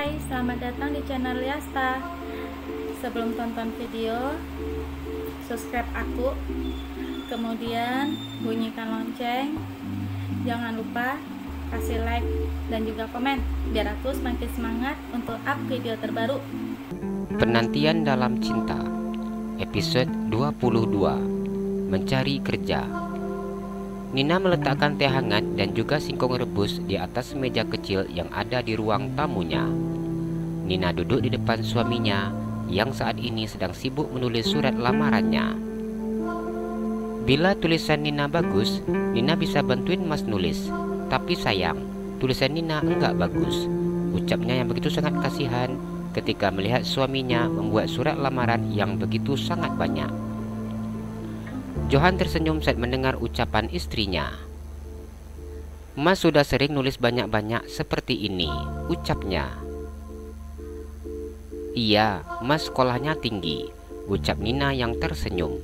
Hai, selamat datang di channel Yasta. Sebelum tonton video, subscribe aku, kemudian bunyikan lonceng. Jangan lupa kasih like dan juga komen, biar aku semakin semangat untuk up video terbaru. Penantian dalam cinta, episode 22, mencari kerja. Nina meletakkan teh hangat dan juga singkong rebus di atas meja kecil yang ada di ruang tamunya. Nina duduk di depan suaminya yang saat ini sedang sibuk menulis surat lamarannya. Bila tulisan Nina bagus, Nina bisa bantuin Mas nulis. Tapi sayang, tulisan Nina enggak bagus, ucapnya yang begitu sangat kasihan ketika melihat suaminya membuat surat lamaran yang begitu sangat banyak. Johan tersenyum saat mendengar ucapan istrinya. Mas sudah sering nulis banyak-banyak seperti ini, ucapnya. Iya, Mas sekolahnya tinggi, ucap Nina yang tersenyum.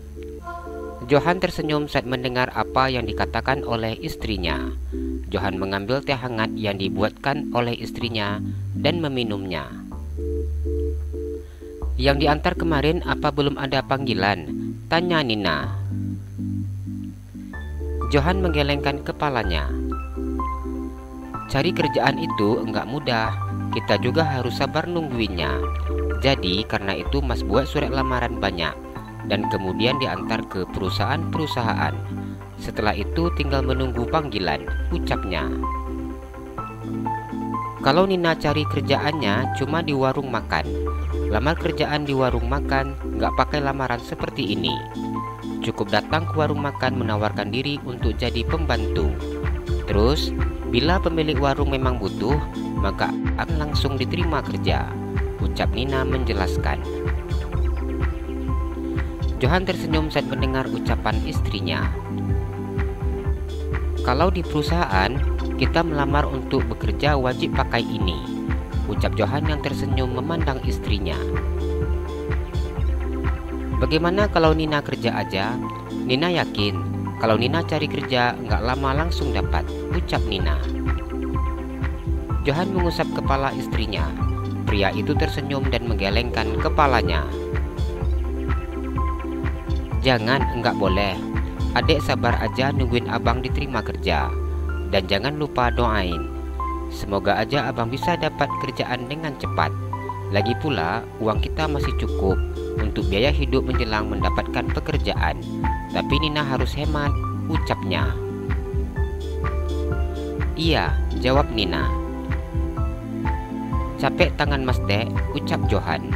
Johan tersenyum saat mendengar apa yang dikatakan oleh istrinya. Johan mengambil teh hangat yang dibuatkan oleh istrinya dan meminumnya. Yang diantar kemarin apa belum ada panggilan? Tanya Nina. Johan menggelengkan kepalanya. Cari kerjaan itu enggak mudah, kita juga harus sabar nungguinnya. Jadi karena itu Mas buat surat lamaran banyak dan kemudian diantar ke perusahaan-perusahaan. Setelah itu tinggal menunggu panggilan, ucapnya. Kalau Nina cari kerjaannya cuma di warung makan, lamar kerjaan di warung makan enggak pakai lamaran seperti ini. Cukup datang ke warung makan menawarkan diri untuk jadi pembantu. Terus, bila pemilik warung memang butuh, maka akan langsung diterima kerja, ucap Nina menjelaskan. Johan tersenyum saat mendengar ucapan istrinya. Kalau di perusahaan, kita melamar untuk bekerja wajib pakai ini, ucap Johan yang tersenyum memandang istrinya. Bagaimana kalau Nina kerja aja? Nina yakin kalau Nina cari kerja nggak lama langsung dapat, ucap Nina. Johan mengusap kepala istrinya. Pria itu tersenyum dan menggelengkan kepalanya. Jangan, nggak boleh. Adek sabar aja nungguin abang diterima kerja. Dan jangan lupa doain. Semoga aja abang bisa dapat kerjaan dengan cepat. Lagi pula, uang kita masih cukup untuk biaya hidup menjelang mendapatkan pekerjaan. Tapi Nina harus hemat, ucapnya. Iya, jawab Nina. Capek tangan Mas Dek, ucap Johan.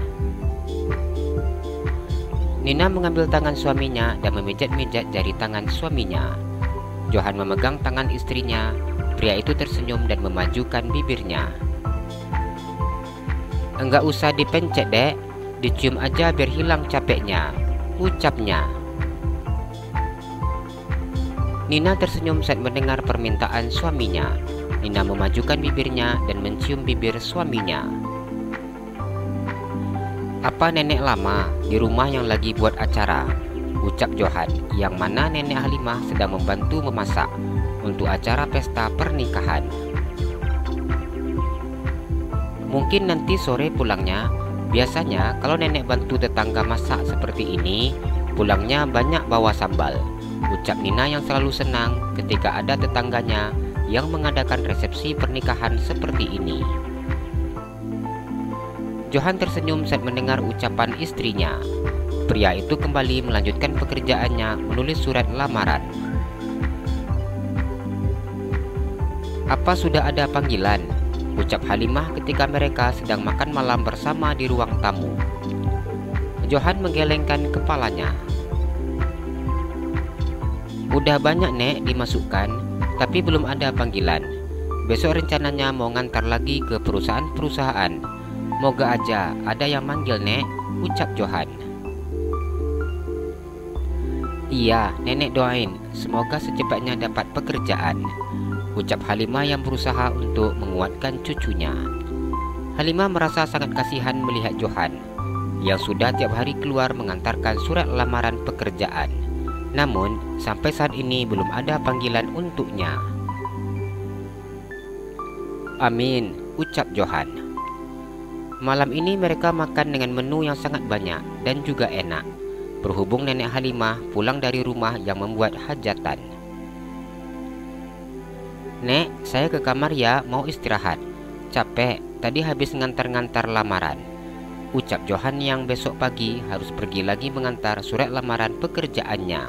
Nina mengambil tangan suaminya dan memijat-mijat jari tangan suaminya. Johan memegang tangan istrinya. Pria itu tersenyum dan memajukan bibirnya. Enggak usah dipencet, Dek. Dicium aja biar hilang capeknya, ucapnya. Nina tersenyum saat mendengar permintaan suaminya. Nina memajukan bibirnya dan mencium bibir suaminya. Apa nenek lama di rumah yang lagi buat acara, ucap Johan, yang mana nenek Halimah sedang membantu memasak untuk acara pesta pernikahan. Mungkin nanti sore pulangnya. Biasanya kalau nenek bantu tetangga masak seperti ini, pulangnya banyak bawa sambal, ucap Nina yang selalu senang ketika ada tetangganya yang mengadakan resepsi pernikahan seperti ini. Johan tersenyum saat mendengar ucapan istrinya. Pria itu kembali melanjutkan pekerjaannya menulis surat lamaran. Apa sudah ada panggilan? Ucap Halimah ketika mereka sedang makan malam bersama di ruang tamu. Johan menggelengkan kepalanya. Udah banyak Nek dimasukkan, tapi belum ada panggilan. Besok rencananya mau ngantar lagi ke perusahaan-perusahaan. Moga aja ada yang manggil Nek, ucap Johan. Iya, Nenek doain semoga secepatnya dapat pekerjaan, ucap Halimah yang berusaha untuk menguatkan cucunya. Halimah merasa sangat kasihan melihat Johan yang sudah tiap hari keluar mengantarkan surat lamaran pekerjaan. Namun sampai saat ini belum ada panggilan untuknya. Amin, ucap Johan. Malam ini mereka makan dengan menu yang sangat banyak dan juga enak, berhubung Nenek Halimah pulang dari rumah yang membuat hajatan. "Nek, saya ke kamar ya, mau istirahat. Capek, tadi habis ngantar-ngantar lamaran," ucap Johan yang besok pagi harus pergi lagi mengantar surat lamaran pekerjaannya.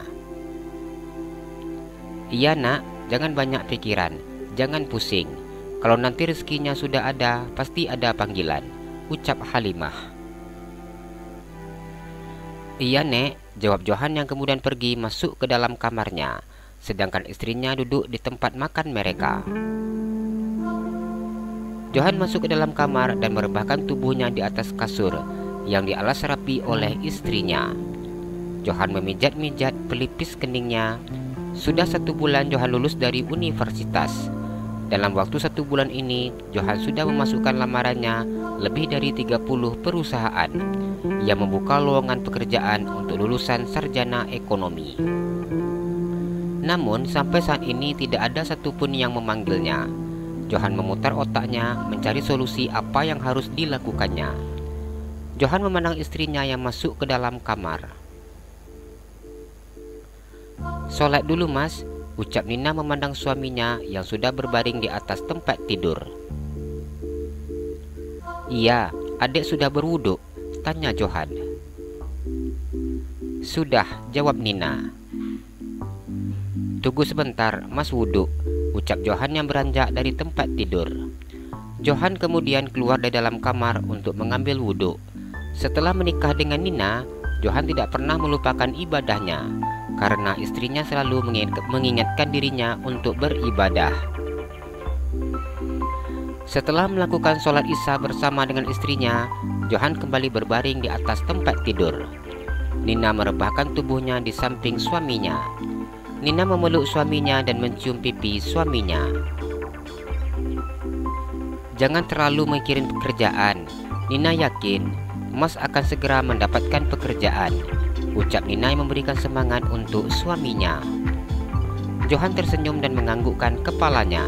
"Iya nak, jangan banyak pikiran, jangan pusing. Kalau nanti rezekinya sudah ada, pasti ada panggilan," ucap Halimah. "Iya nek," jawab Johan yang kemudian pergi masuk ke dalam kamarnya, sedangkan istrinya duduk di tempat makan mereka. Johan masuk ke dalam kamar dan merebahkan tubuhnya di atas kasur yang dialas rapi oleh istrinya. Johan memijat-mijat pelipis keningnya. Sudah 1 bulan Johan lulus dari universitas. Dalam waktu 1 bulan ini, Johan sudah memasukkan lamarannya lebih dari 30 perusahaan yang membuka lowongan pekerjaan untuk lulusan sarjana ekonomi. Namun sampai saat ini tidak ada satupun yang memanggilnya. Johan memutar otaknya mencari solusi apa yang harus dilakukannya. Johan memandang istrinya yang masuk ke dalam kamar. "Sholat dulu mas," ucap Nina memandang suaminya yang sudah berbaring di atas tempat tidur. "Iya, adik sudah berwudu?" tanya Johan. "Sudah," jawab Nina. "Tunggu sebentar, mas wudu," ucap Johan yang beranjak dari tempat tidur. Johan kemudian keluar dari dalam kamar untuk mengambil wudu. Setelah menikah dengan Nina, Johan tidak pernah melupakan ibadahnya, karena istrinya selalu mengingatkan dirinya untuk beribadah. Setelah melakukan sholat Isya bersama dengan istrinya, Johan kembali berbaring di atas tempat tidur. Nina merebahkan tubuhnya di samping suaminya. Nina memeluk suaminya dan mencium pipi suaminya. "Jangan terlalu mikirin pekerjaan. Nina yakin Mas akan segera mendapatkan pekerjaan," ucap Nina yang memberikan semangat untuk suaminya. Johan tersenyum dan menganggukkan kepalanya.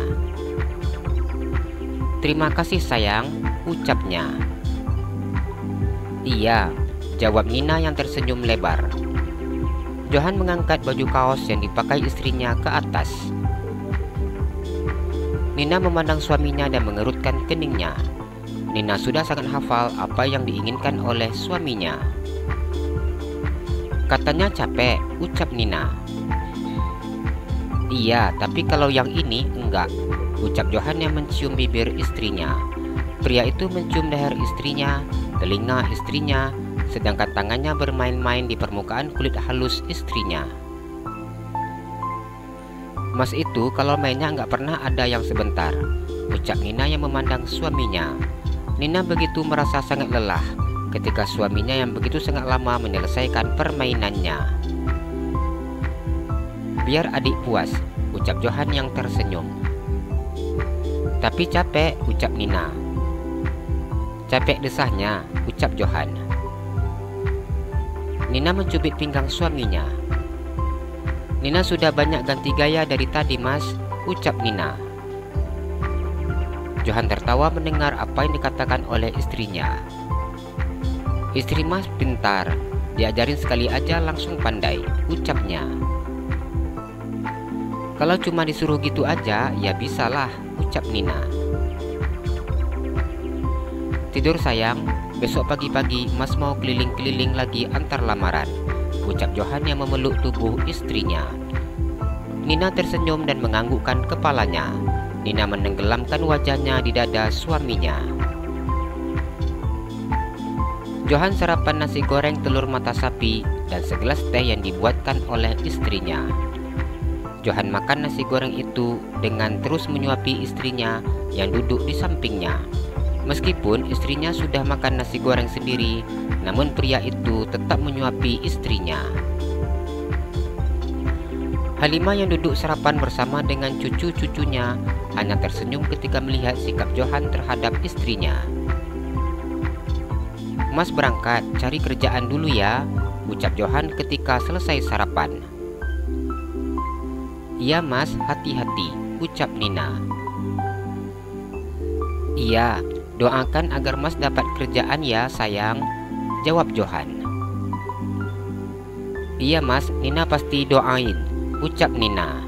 "Terima kasih sayang," ucapnya. "Iya," jawab Nina yang tersenyum lebar. Johan mengangkat baju kaos yang dipakai istrinya ke atas. Nina memandang suaminya dan mengerutkan keningnya. Nina sudah sangat hafal apa yang diinginkan oleh suaminya. "Katanya capek," ucap Nina. "Iya, tapi kalau yang ini enggak," ucap Johan yang mencium bibir istrinya. Pria itu mencium leher istrinya, telinga istrinya, sedangkan tangannya bermain-main di permukaan kulit halus istrinya. "Mas itu kalau mainnya enggak pernah ada yang sebentar," ucap Nina yang memandang suaminya. Nina begitu merasa sangat lelah ketika suaminya yang begitu sangat lama menyelesaikan permainannya. "Biar adik puas," ucap Johan yang tersenyum. "Tapi capek," ucap Nina. "Capek desahnya," ucap Johan. Nina mencubit pinggang suaminya. "Nina sudah banyak ganti gaya dari tadi mas," ucap Nina. Johan tertawa mendengar apa yang dikatakan oleh istrinya. "Istri mas pintar, diajarin sekali aja langsung pandai," ucapnya. "Kalau cuma disuruh gitu aja, ya bisalah," ucap Nina. "Tidur sayang, besok pagi-pagi mas mau keliling-keliling lagi antar lamaran," ucap Johan yang memeluk tubuh istrinya. Nina tersenyum dan menganggukkan kepalanya. Nina menenggelamkan wajahnya di dada suaminya. Johan sarapan nasi goreng telur mata sapi dan segelas teh yang dibuatkan oleh istrinya. Johan makan nasi goreng itu dengan terus menyuapi istrinya yang duduk di sampingnya. Meskipun istrinya sudah makan nasi goreng sendiri, namun pria itu tetap menyuapi istrinya. Halimah yang duduk sarapan bersama dengan cucu-cucunya hanya tersenyum ketika melihat sikap Johan terhadap istrinya. "Mas berangkat cari kerjaan dulu ya," ucap Johan ketika selesai sarapan. "Iya mas, hati-hati," ucap Nina. "Iya, Doakan agar Mas dapat kerjaan ya sayang, jawab Johan. Iya Mas, Nina pasti doain, ucap Nina.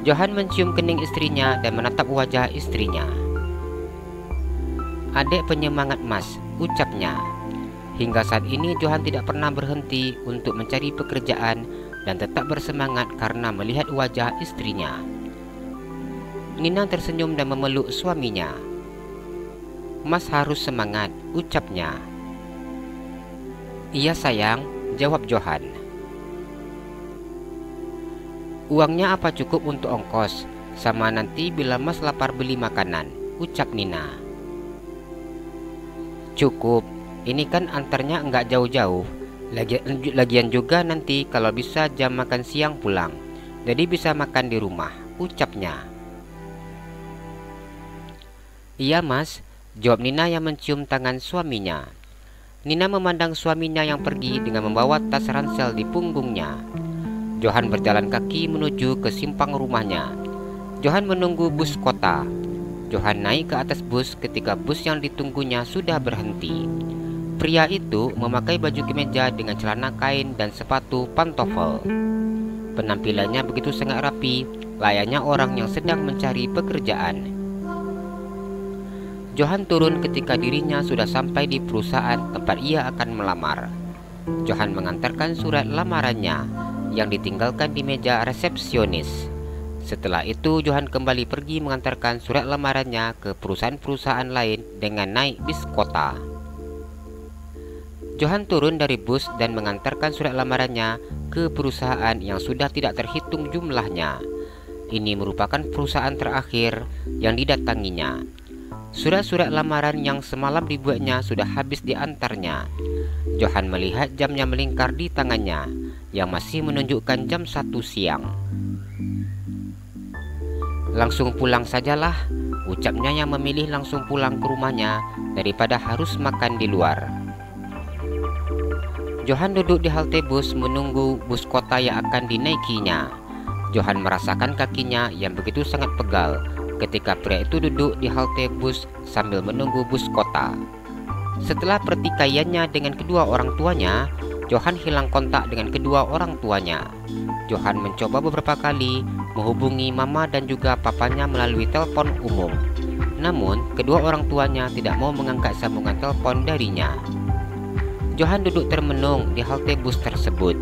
Johan mencium kening istrinya dan menatap wajah istrinya. Adek penyemangat Mas, ucapnya. Hingga saat ini Johan tidak pernah berhenti untuk mencari pekerjaan dan tetap bersemangat karena melihat wajah istrinya. Nina tersenyum dan memeluk suaminya. Mas harus semangat, ucapnya. Iya sayang, jawab Johan. Uangnya apa cukup untuk ongkos, sama nanti bila Mas lapar beli makanan, ucap Nina. Cukup, ini kan antarnya enggak jauh-jauh. Lagian juga nanti kalau bisa jam makan siang pulang, jadi bisa makan di rumah, ucapnya. Iya Mas, jawab Nina yang mencium tangan suaminya. Nina memandang suaminya yang pergi dengan membawa tas ransel di punggungnya. Johan berjalan kaki menuju ke simpang rumahnya. Johan menunggu bus kota. Johan naik ke atas bus ketika bus yang ditunggunya sudah berhenti. Pria itu memakai baju kemeja dengan celana kain dan sepatu pantofel. Penampilannya begitu sangat rapi, layaknya orang yang sedang mencari pekerjaan. Johan turun ketika dirinya sudah sampai di perusahaan tempat ia akan melamar. Johan mengantarkan surat lamarannya yang ditinggalkan di meja resepsionis. Setelah itu Johan kembali pergi mengantarkan surat lamarannya ke perusahaan-perusahaan lain dengan naik bis kota. Johan turun dari bus dan mengantarkan surat lamarannya ke perusahaan yang sudah tidak terhitung jumlahnya. Ini merupakan perusahaan terakhir yang didatanginya. Surat-surat lamaran yang semalam dibuatnya sudah habis diantarnya. Johan melihat jamnya melingkar di tangannya yang masih menunjukkan jam 1 siang. Langsung pulang sajalah, ucapnya yang memilih langsung pulang ke rumahnya daripada harus makan di luar. Johan duduk di halte bus menunggu bus kota yang akan dinaikinya. Johan merasakan kakinya yang begitu sangat pegal ketika pria itu duduk di halte bus sambil menunggu bus kota. Setelah pertikaiannya dengan kedua orang tuanya, Johan hilang kontak dengan kedua orang tuanya. Johan mencoba beberapa kali menghubungi mama dan juga papanya melalui telepon umum. Namun, kedua orang tuanya tidak mau mengangkat sambungan telepon darinya. Johan duduk termenung di halte bus tersebut.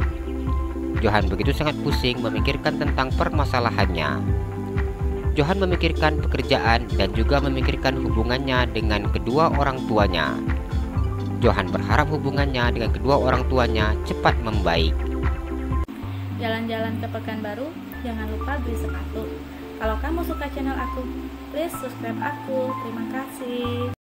Johan begitu sangat pusing memikirkan tentang permasalahannya. Johan memikirkan pekerjaan dan juga memikirkan hubungannya dengan kedua orang tuanya. Johan berharap hubungannya dengan kedua orang tuanya cepat membaik. Jalan-jalan ke Pekanbaru, jangan lupa beli sepatu. Kalau kamu suka channel aku, please subscribe aku. Terima kasih.